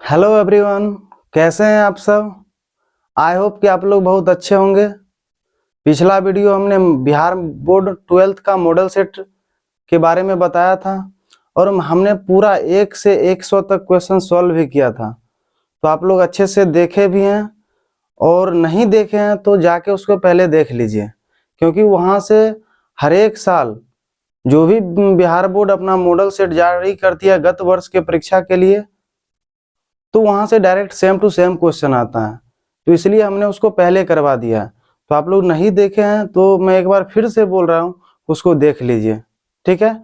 Hello everyone, कैसे हैं आप सब। आई होप कि आप लोग बहुत अच्छे होंगे। पिछला वीडियो हमने बिहार बोर्ड 12th का मॉडल सेट के बारे में बताया था और हमने पूरा 1 से 100 तक क्वेश्चन सॉल्व भी किया था। तो आप लोग अच्छे से देखे भी हैं और नहीं देखे हैं तो जाके उसको पहले देख लीजिए, क्योंकि वहाँ से हर एक साल जो भी बिहार बोर्ड अपना मॉडल सेट जारी करती है गत वर्ष के परीक्षा के लिए, तो वहां से direct same to same question आता है। तो इसलिए हमने उसको पहले करवा दिया है। तो आप लोग नहीं देखे हैं तो मैं एक बार फिर से बोल रहा हूँ, उसको देख लीजिए, ठीक है।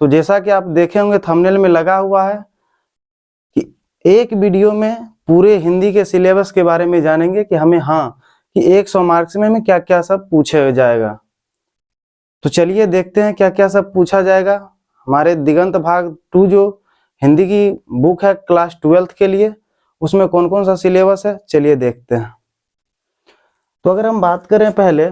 तो जैसा कि आप देखे होंगे थंबनेल में लगा हुआ है कि एक वीडियो में पूरे हिंदी के सिलेबस के बारे में जानेंगे कि हमें कि 100 मार्क्स में हमें क्या क्या सब पूछा जाएगा। तो चलिए देखते हैं क्या क्या सब पूछा जाएगा। हमारे दिगंत भाग 2 जो हिंदी की बुक है क्लास 12th के लिए, उसमें कौन कौन सा सिलेबस है, चलिए देखते हैं। तो अगर हम बात करें पहले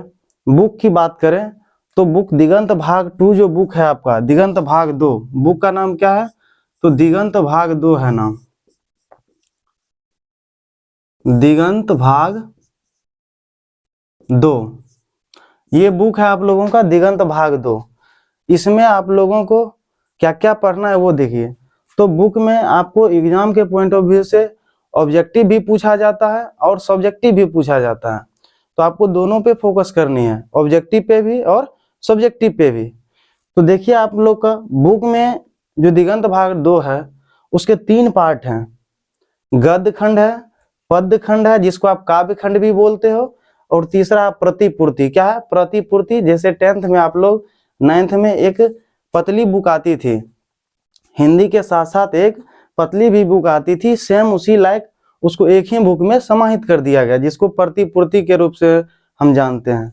बुक की बात करें तो बुक दिगंत भाग 2 जो बुक है आपका दिगंत भाग 2, बुक का नाम क्या है तो दिगंत भाग 2 है नाम, दिगंत भाग 2 ये बुक है आप लोगों का दिगंत भाग 2। इसमें आप लोगों को क्या क्या पढ़ना है वो देखिए। तो बुक में आपको एग्जाम के पॉइंट ऑफ व्यू से ऑब्जेक्टिव भी पूछा जाता है और सब्जेक्टिव भी पूछा जाता है। तो आपको दोनों पे फोकस करनी है, ऑब्जेक्टिव पे भी और सब्जेक्टिव पे भी। तो देखिए आप लोग का बुक में जो दिगंत भाग 2 है उसके 3 पार्ट हैं। गद्य खंड है, पद्य खंड है जिसको आप काव्य खंड भी बोलते हो, और तीसरा प्रतिपूर्ति। क्या है प्रतिपूर्ति? जैसे 10th में आप लोग 9th में एक पतली बुक आती थी, हिंदी के साथ साथ एक पतली भी बुक आती थी, सेम उसी लाइक उसको एक ही बुक में समाहित कर दिया गया, जिसको प्रतिपूर्ति के रूप से हम जानते हैं।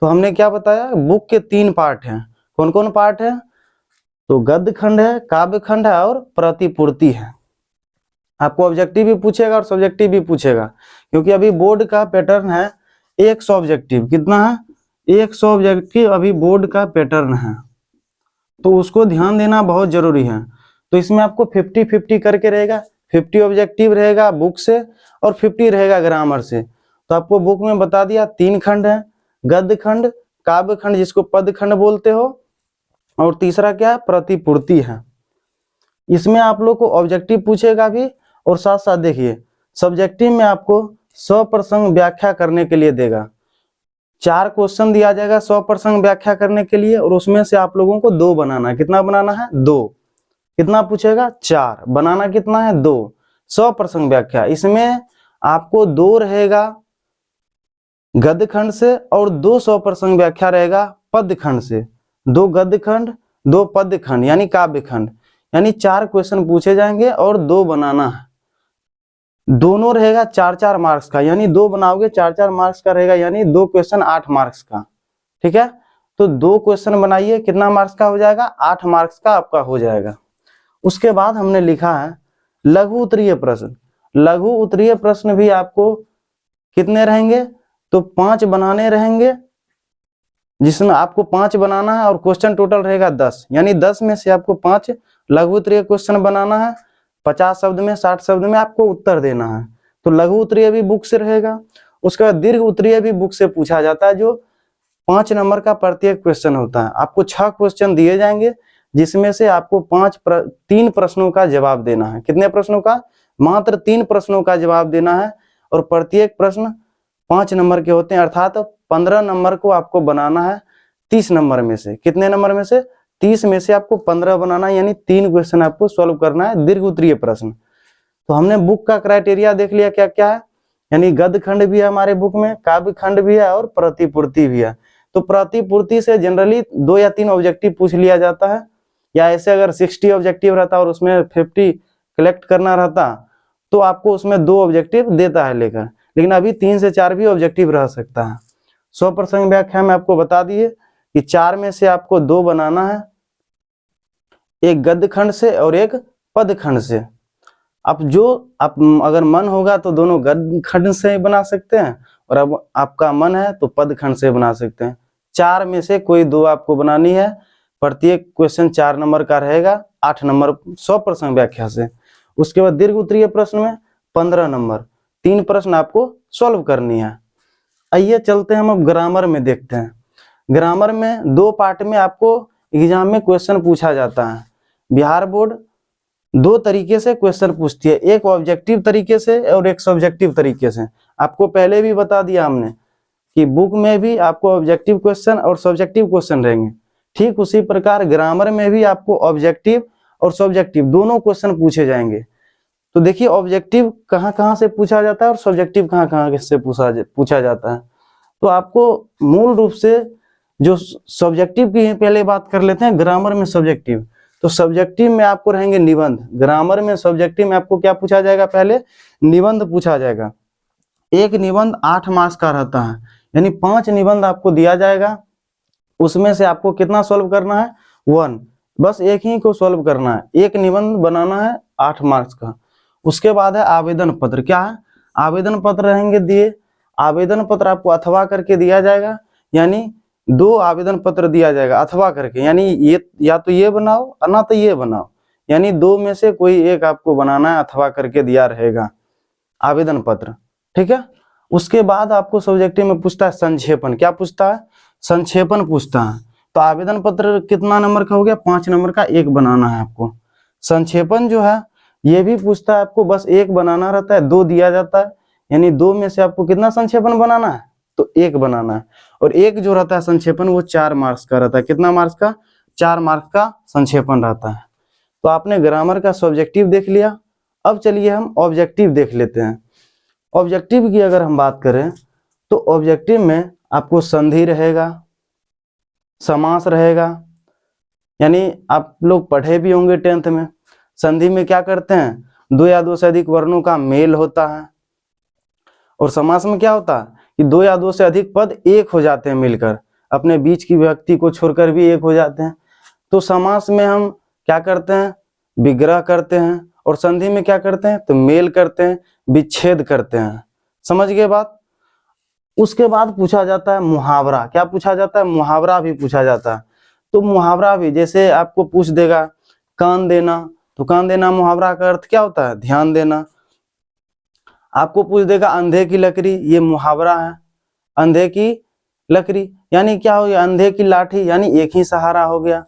तो हमने क्या बताया, बुक के 3 पार्ट हैं। कौन कौन पार्ट है? तो गद्य खंड है, काव्य खंड है और प्रतिपूर्ति है। आपको ऑब्जेक्टिव भी पूछेगा और सब्जेक्टिव भी पूछेगा, क्योंकि अभी बोर्ड का पैटर्न है 100 ऑब्जेक्टिव। कितना है? 100 ऑब्जेक्टिव अभी बोर्ड का पैटर्न है, तो उसको ध्यान देना बहुत जरूरी है। तो इसमें आपको 50-50 करके रहेगा, 50 ऑब्जेक्टिव रहेगा बुक से और 50 रहेगा ग्रामर से। तो आपको बुक में बता दिया 3 खंड है, गद्य खंड, काव्य खंड जिसको पद खंड बोलते हो, और तीसरा क्या है? प्रतिपूर्ति है। इसमें आप लोग को ऑब्जेक्टिव पूछेगा भी और साथ साथ देखिए सब्जेक्टिव में आपको 100 प्रसंग व्याख्या करने के लिए देगा। 4 क्वेश्चन दिया जाएगा 100 प्रसंग व्याख्या करने के लिए, और उसमें से आप लोगों को 2 बनाना है। कितना बनाना है? 2। कितना पूछेगा? 4। बनाना कितना है? 2। 100 प्रसंग व्याख्या, इसमें आपको 2 रहेगा गद्य खंड से और 200 प्रसंग व्याख्या रहेगा पद्य खंड से। 2 गद्य खंड, 2 पद्य खंड यानी काव्य खंड, यानी 4 क्वेश्चन पूछे जाएंगे और 2 बनाना है। दोनों रहेगा 4-4 मार्क्स का, यानी 2 बनाओगे 4-4 मार्क्स का रहेगा, यानी 2 क्वेश्चन 8 मार्क्स का। ठीक है, तो 2 क्वेश्चन बनाइए, कितना मार्क्स का हो जाएगा? 8 मार्क्स का आपका हो जाएगा। उसके बाद हमने लिखा है लघु उत्तरीय प्रश्न। लघु उत्तरीय प्रश्न भी आपको कितने रहेंगे? तो 5 बनाने रहेंगे, जिसमें आपको 5 बनाना है और क्वेश्चन टोटल रहेगा 10, यानी 10 में से आपको 5 लघु उत्तरीय क्वेश्चन बनाना है। 50 शब्द में 60 शब्द में आपको उत्तर देना है। तो लघु उत्तरीय भी बुक से रहेगा। उसके बाद दीर्घ उत्तरीय भी बुक से पूछा जाता है, जो 5 नंबर का प्रत्येक क्वेश्चन होता है। आपको 6 क्वेश्चन दिए जाएंगे, जिसमें से आपको 3 प्रश्नों का जवाब देना है। कितने प्रश्नों का? मात्र 3 प्रश्नों का जवाब देना है, और प्रत्येक प्रश्न 5 नंबर के होते हैं, अर्थात 15 नंबर को आपको बनाना है 30 नंबर में से। कितने नंबर में से? 30 में से आपको 15 बनाना है, यानी 3 क्वेश्चन आपको सॉल्व करना है दीर्घ उत्तरीय प्रश्न। तो हमने बुक का क्राइटेरिया देख लिया क्या क्या है, यानी गद्य खंड भी है हमारे बुक में, काव्य खंड भी है और प्रतिपूर्ति भी है। तो प्रतिपूर्ति से जनरली 2 या 3 ऑब्जेक्टिव पूछ लिया जाता है, या ऐसे अगर 60 ऑब्जेक्टिव रहता और उसमें 50 कलेक्ट करना रहता तो आपको उसमें 2 ऑब्जेक्टिव देता है लेकर, लेकिन अभी 3 से 4 भी ऑब्जेक्टिव रह सकता है। 100 प्रसंग व्याख्या में आपको बता दिए कि 4 में से आपको 2 बनाना है, एक गद्य खंड से और एक पद खंड से। अब जो आप अगर मन होगा तो दोनों गद्य खंड से बना सकते हैं, और अब आपका मन है तो पद खंड से बना सकते हैं। 4 में से कोई 2 आपको बनानी है। प्रत्येक क्वेश्चन 4 नंबर का रहेगा, 8 नंबर 100 प्रसंग व्याख्या से। उसके बाद दीर्घ उत्तरीय प्रश्न में 15 नंबर, 3 प्रश्न आपको सॉल्व करनी है। आइए चलते हैं हम अब ग्रामर में देखते हैं। ग्रामर में 2 पार्ट में आपको एग्जाम में क्वेश्चन पूछा जाता है। बिहार बोर्ड 2 तरीके से क्वेश्चन पूछती है, एक ऑब्जेक्टिव तरीके से और एक सब्जेक्टिव तरीके से। आपको पहले भी बता दिया हमने कि बुक में भी आपको ऑब्जेक्टिव क्वेश्चन और सब्जेक्टिव क्वेश्चन रहेंगे, ठीक उसी प्रकार ग्रामर में भी आपको ऑब्जेक्टिव और सब्जेक्टिव दोनों क्वेश्चन पूछे जाएंगे। तो देखिए ऑब्जेक्टिव कहाँ कहाँ से पूछा जाता है और सब्जेक्टिव कहाँ कहाँ से पूछा जाता है। तो आपको मूल रूप से जो सब्जेक्टिव की पहले बात कर लेते हैं, ग्रामर में सब्जेक्टिव। तो सब्जेक्टिव में आपको रहेंगे निबंध, ग्रामर में सब्जेक्टिव में आपको क्या पूछा जाएगा, पहले निबंध पूछा जाएगा। एक निबंध 8 मार्क्स का रहता है, यानी 5 निबंध आपको दिया जाएगा, उसमें से आपको कितना सॉल्व करना है, 1, बस एक ही को सॉल्व करना है, एक निबंध बनाना है 8 मार्क्स का। उसके बाद है आवेदन पत्र। क्या है, आवेदन पत्र रहेंगे दिए, आवेदन पत्र आपको अथवा करके दिया जाएगा, यानी 2 आवेदन पत्र दिया जाएगा अथवा करके, यानी ये या तो ये बनाओ ना तो ये बनाओ, यानी 2 में से कोई एक आपको बनाना है, अथवा करके दिया रहेगा आवेदन पत्र, ठीक है। उसके बाद आपको सब्जेक्टिव में पूछता है संक्षेपण। क्या पूछता है, संक्षेपण पूछता है। तो आवेदन पत्र कितना नंबर का हो गया, 5 नंबर का, एक बनाना है आपको। संक्षेपण जो है ये भी पूछता है आपको, बस एक बनाना रहता है, 2 दिया जाता है, यानी 2 में से आपको कितना संक्षेपण बनाना है, तो 1 बनाना है। और एक जो रहता है संक्षेपण वो 4 मार्क्स का रहता है। कितना मार्क्स का, 4 मार्क्स का संक्षेपण रहता है। तो आपने ग्रामर का सब्जेक्टिव देख लिया। अब चलिए हम ऑब्जेक्टिव देख लेते हैं। ऑब्जेक्टिव की अगर हम बात करें तो ऑब्जेक्टिव में आपको संधि रहेगा, समास रहेगा, यानी आप लोग पढ़े भी होंगे 10th में। संधि में क्या करते हैं, 2 या 2 से अधिक वर्णों का मेल होता है। और समास में क्या होता है कि 2 या 2 से अधिक पद एक हो जाते हैं मिलकर, अपने बीच की व्यक्ति को छोड़कर भी एक हो जाते हैं। तो समास में हम क्या करते हैं, विग्रह करते हैं, और संधि में क्या करते हैं, तो मेल करते हैं, विच्छेद करते हैं। समझ गए बात। उसके बाद पूछा जाता है मुहावरा। क्या पूछा जाता है, मुहावरा भी पूछा जाता है। तो मुहावरा भी जैसे आपको पूछ देगा कान देना, तो कान देना मुहावरा का अर्थ क्या होता है, ध्यान देना। आपको पूछ देगा अंधे की लकड़ी, ये मुहावरा है, अंधे की लकड़ी यानी क्या हो गया, अंधे की लाठी, यानी एक ही सहारा हो गया।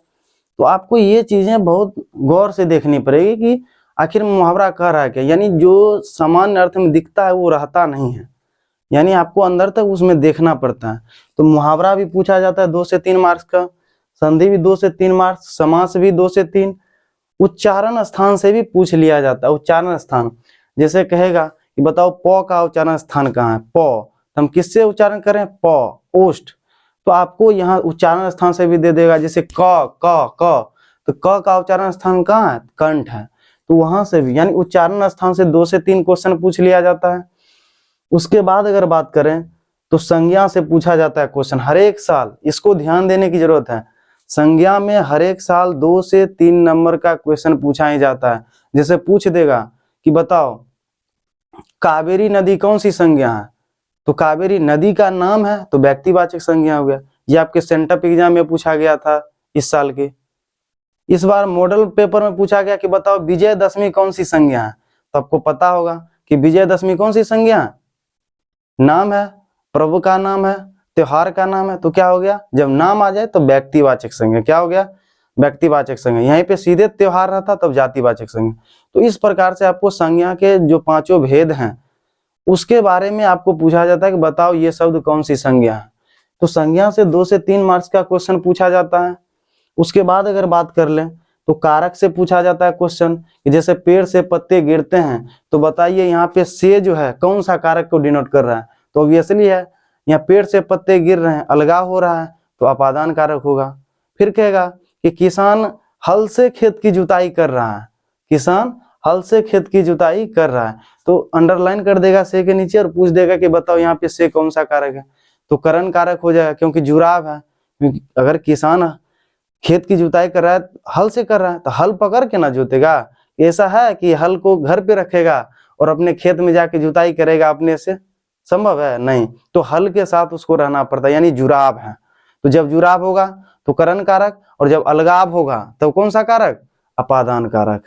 तो आपको ये चीजें बहुत गौर से देखनी पड़ेगी कि आखिर मुहावरा कह रहा है क्या, यानी जो सामान्य अर्थ में दिखता है वो रहता नहीं है, यानी आपको अंदर तक उसमें देखना पड़ता है। तो मुहावरा भी पूछा जाता है 2 से 3 मार्क्स का, संधि भी 2 से 3 मार्क्स, समास भी 2 से 3, उच्चारण स्थान से भी पूछ लिया जाता है। उच्चारण स्थान जैसे कहेगा कि बताओ प का उच्चारण स्थान कहाँ है, प, तो हम किससे उच्चारण करें, प, ओष्ठ, तो आपको यहाँ उच्चारण स्थान से भी दे देगा। जैसे क क क, तो क का उच्चारण स्थान कहाँ है, कंठ है, तो वहां से भी, यानी उच्चारण स्थान से 2 से 3 क्वेश्चन पूछ लिया जाता है। उसके बाद अगर बात करें तो संज्ञा से पूछा जाता है क्वेश्चन हर एक साल, इसको ध्यान देने की जरूरत है। संज्ञा में हर एक साल 2 से 3 नंबर का क्वेश्चन पूछा ही जाता है। जैसे पूछ देगा कि बताओ कावेरी नदी कौन सी संज्ञा है, तो कावेरी नदी का नाम है तो व्यक्तिवाचक संज्ञा हो गया। ये आपके सेंटअप एग्जाम में पूछा गया था इस साल के। इस बार मॉडल पेपर में पूछा गया कि बताओ विजयदशमी कौन सी संज्ञा है, तो आपको पता होगा कि विजयदशमी कौन सी संज्ञा है, नाम है, प्रभु का नाम है, त्योहार का नाम है, तो क्या हो गया, जब नाम आ जाए तो व्यक्तिवाचक संज्ञा, क्या हो गया, व्यक्तिवाचक संज्ञा। यहीं पे सीधे त्योहार रहता तब जातिवाचक संज्ञा। तो इस प्रकार से आपको संज्ञा के जो 5 भेद हैं उसके बारे में आपको पूछा जाता है कि बताओ ये शब्द कौन सी संज्ञा है। तो संज्ञा से 2 से 3 मार्क्स का क्वेश्चन पूछा जाता है। उसके बाद अगर बात कर लें तो कारक से पूछा जाता है क्वेश्चन कि जैसे पेड़ से पत्ते गिरते हैं, तो बताइए यहाँ पे से जो है कौन सा कारक को डिनोट कर रहा है, तो ऑब्वियसली है यहाँ पेड़ से पत्ते गिर रहे हैं, अलगाव हो रहा है, तो अपादान कारक होगा। फिर कहेगा कि किसान हल से खेत की जुताई कर रहा है, किसान हल से खेत की जुताई कर रहा है, तो अंडरलाइन कर देगा से के नीचे और पूछ देगा कि बताओ यहाँ पे से कौन सा कारक है, तो करण कारक हो जाएगा क्योंकि जुराब है। क्योंकि अगर किसान खेत की जुताई कर रहा है, हल से कर रहा है, तो हल पकड़ के ना जोतेगा, ऐसा है कि हल को घर पे रखेगा और अपने खेत में जाके जुताई करेगा अपने से, संभव है नहीं। तो हल के साथ उसको रहना पड़ता है, यानी जुराब है। तो जब जुराब होगा तो करण कारक, और जब अलगाव होगा तो कौन सा कारक, अपादान कारक।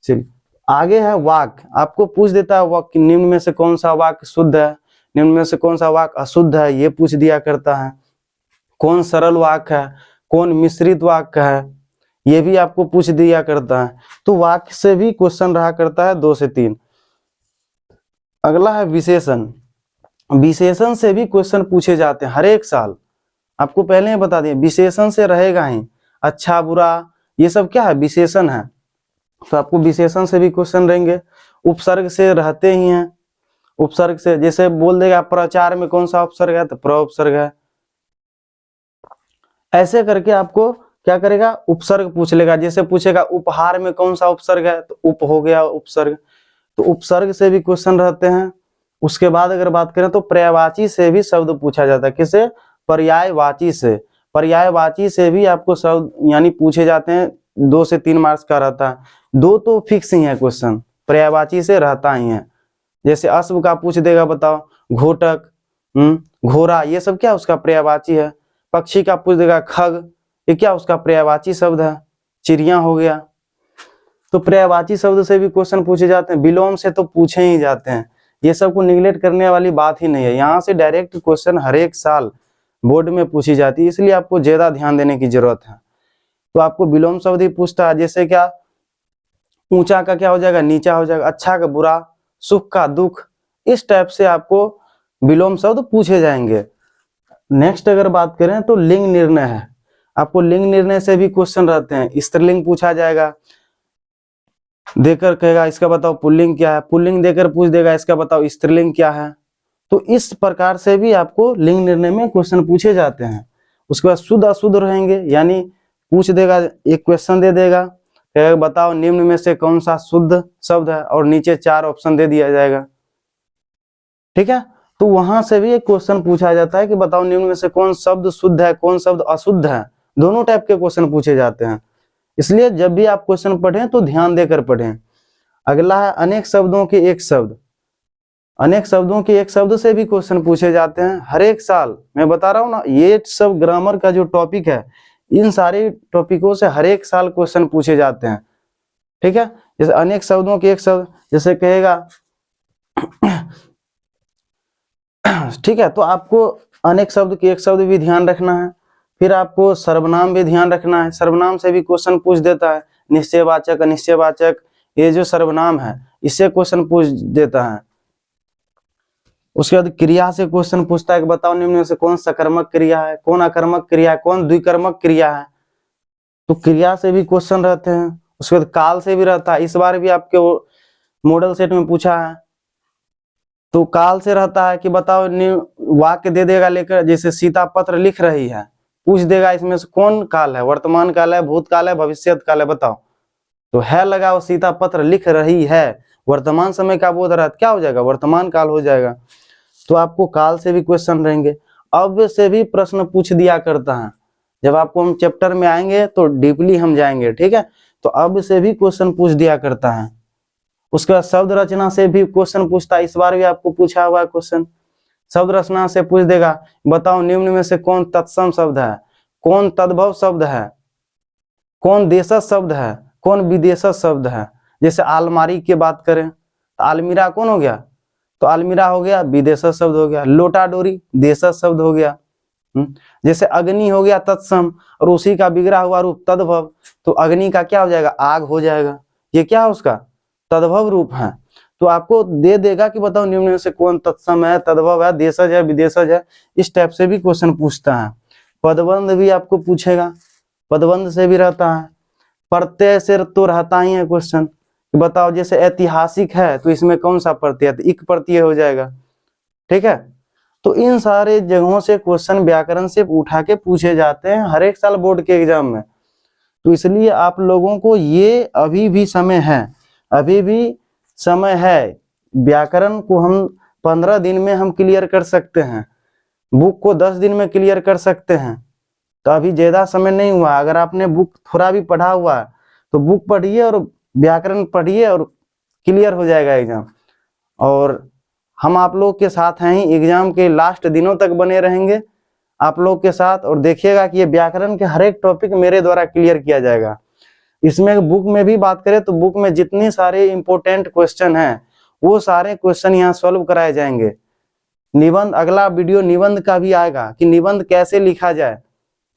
चलिए आगे है वाक्य, आपको पूछ देता है वाक्य निम्न में से कौन सा वाक्य शुद्ध है, निम्न में से कौन सा वाक्य अशुद्ध है, ये पूछ दिया करता है। कौन सरल वाक्य है, कौन मिश्रित वाक्य है, ये भी आपको पूछ दिया करता है। तो वाक्य से भी क्वेश्चन रहा करता है 2 से 3। अगला है विशेषण। विशेषण से भी क्वेश्चन पूछे जाते हैं हर एक साल, आपको पहले ही बता दिए विशेषण से रहेगा ही। अच्छा बुरा ये सब क्या है, विशेषण है, तो आपको विशेषण से भी क्वेश्चन रहेंगे। उपसर्ग से रहते ही हैं, उपसर्ग से जैसे बोल देगा प्रचार में कौन सा उपसर्ग है, तो प्र उपसर्ग है। ऐसे करके आपको क्या करेगा, उपसर्ग पूछ लेगा। जैसे पूछेगा उपहार में कौन सा उपसर्ग है, तो उप हो गया उपसर्ग, तो उपसर्ग से भी क्वेश्चन रहते हैं। उसके बाद अगर बात करें तो पर्यायवाची से भी शब्द पूछा जाता है। किसे, पर्यायवाची से। पर्यायवाची से भी आपको शब्द यानी पूछे जाते हैं, 2 से 3 मार्क्स का रहता है। 2 तो फिक्स ही है क्वेश्चन, पर्यायवाची से रहता ही है। जैसे अश्व का पूछ देगा, बताओ घोटक, घोड़ा, ये सब क्या उसका पर्यायवाची है। पक्षी का पूछ देगा खग, ये क्या उसका पर्यायवाची शब्द है, चिड़िया हो गया। तो पर्यायवाची शब्द से भी क्वेश्चन पूछे जाते हैं। विलोम से तो पूछे ही जाते हैं, ये सब को निगलेक्ट करने वाली बात ही नहीं है। यहाँ से डायरेक्ट क्वेश्चन हर एक साल बोर्ड में पूछी जाती है, इसलिए आपको ज्यादा ध्यान देने की जरूरत है। तो आपको विलोम शब्द ही पूछता है, जैसे क्या ऊंचा का क्या हो जाएगा, नीचा हो जाएगा, अच्छा का बुरा, सुख का दुख, इस टाइप से आपको विलोम शब्द पूछे जाएंगे। नेक्स्ट अगर बात करें तो लिंग निर्णय है, आपको लिंग निर्णय से भी क्वेश्चन रहते हैं। स्त्रीलिंग पूछा जाएगा, देकर कहेगा इसका बताओ पुल्लिंग क्या है, पुल्लिंग देकर पूछ देगा इसका बताओ स्त्रीलिंग क्या है। तो इस प्रकार से भी आपको लिंग निर्णय में क्वेश्चन पूछे जाते हैं। उसके बाद शुद्ध अशुद्ध रहेंगे, यानी पूछ देगा, एक क्वेश्चन दे देगा, कहेगा बताओ निम्न में से कौन सा शुद्ध शब्द है, और नीचे 4 ऑप्शन दे दिया जाएगा। ठीक है, तो वहां से भी एक क्वेश्चन पूछा जाता है कि बताओ निम्न में से कौन शब्द शुद्ध है, कौन शब्द अशुद्ध है। दोनों टाइप के क्वेश्चन पूछे जाते हैं, इसलिए जब भी आप क्वेश्चन पढ़ें तो ध्यान देकर पढ़ें। अगला है अनेक शब्दों के एक शब्द। अनेक शब्दों के एक शब्द से भी क्वेश्चन पूछे जाते हैं हर एक साल। मैं बता रहा हूँ ना, ये सब ग्रामर का जो टॉपिक है, इन सारे टॉपिकों से हर एक साल क्वेश्चन पूछे जाते हैं। ठीक है, जैसे अनेक शब्दों के एक शब्द, जैसे कहेगा ठीक है, तो आपको अनेक शब्द के एक शब्द भी ध्यान रखना है। फिर आपको सर्वनाम भी ध्यान रखना है, सर्वनाम से भी क्वेश्चन पूछ देता है। निश्चयवाचक, अनिश्चयवाचक, ये जो सर्वनाम है इससे क्वेश्चन पूछ देता है। उसके बाद क्रिया से क्वेश्चन पूछता है कि बताओ निम्न में से कौन सकर्मक क्रिया है, कौन अकर्मक क्रिया है, कौन द्विकर्मक क्रिया है। तो क्रिया से भी क्वेश्चन रहते हैं। उसके बाद काल से भी रहता है, इस बार भी आपके मॉडल सेट में पूछा है। तो काल से रहता है कि बताओ वाक्य दे देगा लेकर, जैसे सीता पत्र लिख रही है, पूछ देगा इसमें से कौन काल है, वर्तमान काल है, भूतकाल है, भविष्यत काल है, बताओ। तो है लगा, वो सीता पत्र लिख रही है, वर्तमान समय का बोध रहा, क्या हो जाएगा, वर्तमान काल हो जाएगा। तो आपको काल से भी क्वेश्चन रहेंगे। अब से भी प्रश्न पूछ दिया करता है, जब आपको हम चैप्टर में आएंगे तो डीपली हम जाएंगे। ठीक है, तो अब से भी क्वेश्चन पूछ दिया करता है। उसके बाद शब्द रचना से भी क्वेश्चन पूछता है, इस बार भी आपको पूछा हुआ है क्वेश्चन। शब्द रचना से पूछ देगा, बताओ निम्न में से कौन तत्सम शब्द है, कौन तद्भव शब्द है, कौन देशज शब्द है, कौन विदेशज शब्द है। जैसे अलमारी की बात करें तो अलमीरा कौन हो गया, तो अलमीरा हो गया, विदेशज शब्द हो गया। लोटा डोरी देशज शब्द हो गया। जैसे अग्नि हो गया तत्सम, और उसी का बिगड़ा हुआ रूप तद्भव, तो अग्नि का क्या हो जाएगा, आग हो जाएगा। ये क्या है, उसका तद्भव रूप है। तो आपको दे देगा कि बताओ निम्न में से कौन तत्सम है, तद्भव है, देशज है, विदेशज है। इस टाइप से भी क्वेश्चन पूछता है। पदबंध भी आपको पूछेगा, पदबंध से भी रहता है। प्रत्यय से तो रहता ही है क्वेश्चन, बताओ जैसे ऐतिहासिक है तो इसमें कौन सा प्रत्यय, तो इक प्रत्यय हो जाएगा। ठीक है, तो इन सारे जगहों से क्वेश्चन व्याकरण से उठा के पूछे जाते हैं हर एक साल बोर्ड के एग्जाम में। तो इसलिए आप लोगों को ये अभी भी समय है, अभी भी समय है। व्याकरण को हम 15 दिन में हम क्लियर कर सकते हैं, बुक को 10 दिन में क्लियर कर सकते हैं। तो अभी ज्यादा समय नहीं हुआ। अगर आपने बुक थोड़ा भी पढ़ा हुआ है तो बुक पढ़िए और व्याकरण पढ़िए और क्लियर हो जाएगा एग्जाम। और हम आप लोग के साथ हैं ही, एग्जाम के लास्ट दिनों तक बने रहेंगे आप लोग के साथ। और देखिएगा कि ये व्याकरण के हर एक टॉपिक मेरे द्वारा क्लियर किया जाएगा। इसमें बुक में भी बात करें तो बुक में जितने सारे इंपॉर्टेंट क्वेश्चन हैं वो सारे क्वेश्चन यहाँ सॉल्व कराए जाएंगे। निबंध, अगला वीडियो निबंध का भी आएगा कि निबंध कैसे लिखा जाए।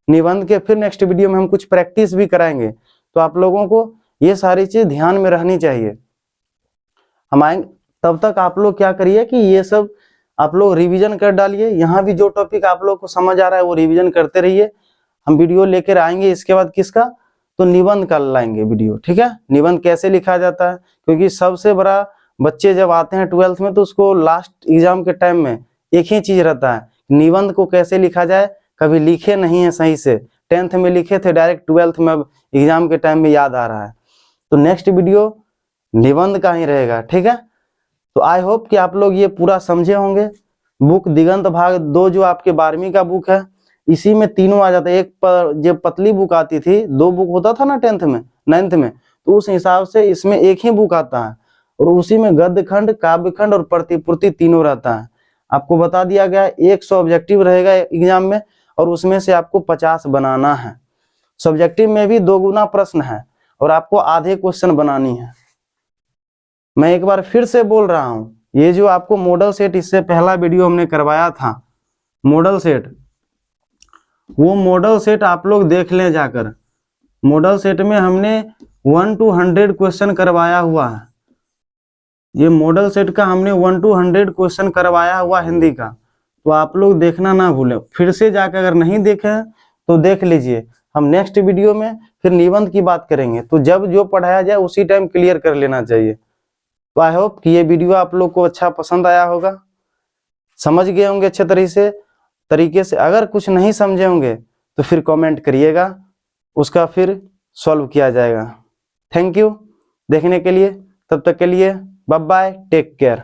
निबंध के फिर नेक्स्ट वीडियो में हम कुछ प्रैक्टिस भी कराएंगे। तो आप लोगों को ये सारी चीज ध्यान में रहनी चाहिए। हम आएंगे, तब तक आप लोग क्या करिए कि ये सब आप लोग रिवीजन कर डालिए। यहाँ भी जो टॉपिक आप लोग को समझ आ रहा है वो रिवीजन करते रहिए। हम वीडियो लेकर आएंगे इसके बाद किसका, तो निबंध का लाएंगे वीडियो, ठीक है। निबंध कैसे लिखा जाता है, क्योंकि सबसे बड़ा बच्चे जब आते हैं 12th में तो उसको लास्ट एग्जाम के टाइम में एक ही चीज रहता है, निबंध को कैसे लिखा जाए। कभी लिखे नहीं है सही से, 10th में लिखे थे, डायरेक्ट 12th में अब एग्जाम के टाइम में याद आ रहा है। तो नेक्स्ट वीडियो निबंध का ही रहेगा, ठीक है। तो आई होप कि आप लोग ये पूरा समझे होंगे। बुक दिगंत भाग 2 जो आपके 12वीं का बुक है, इसी में तीनों आ जाता है। एक पर जब पतली बुक आती थी, 2 बुक होता था ना 10th में 9th में, तो उस हिसाब से इसमें एक ही बुक आता है और उसी में गद्य खंड, काव्य खंड और प्रतिपूर्ति तीनों रहता है। आपको बता दिया गया 100 ऑब्जेक्टिव रहेगा एग्जाम में और उसमें से आपको 50 बनाना है। सब्जेक्टिव में भी 2 गुना प्रश्न है और आपको आधे क्वेश्चन बनानी है। मैं एक बार फिर से बोल रहा हूं, ये जो आपको मॉडल सेट, इससे पहला वीडियो हमने करवाया था मॉडल सेट, वो मॉडल सेट आप लोग देख लें जाकर। मॉडल सेट में हमने 1 to 100 क्वेश्चन करवाया हुआ है। ये मॉडल सेट का हमने 1 to 100 क्वेश्चन करवाया हुआ हिंदी का, तो आप लोग देखना ना भूलें। फिर से जाकर अगर नहीं देखे हैं तो देख लीजिए। हम नेक्स्ट वीडियो में फिर निबंध की बात करेंगे, तो जब जो पढ़ाया जाए उसी टाइम क्लियर कर लेना चाहिए। तो आई होप कि ये वीडियो आप लोग को अच्छा पसंद आया होगा, समझ गए होंगे अच्छे तरीके से। अगर कुछ नहीं समझे होंगे तो फिर कमेंट करिएगा, उसका फिर सॉल्व किया जाएगा। थैंक यू देखने के लिए, तब तक के लिए बाय बाय, टेक केयर।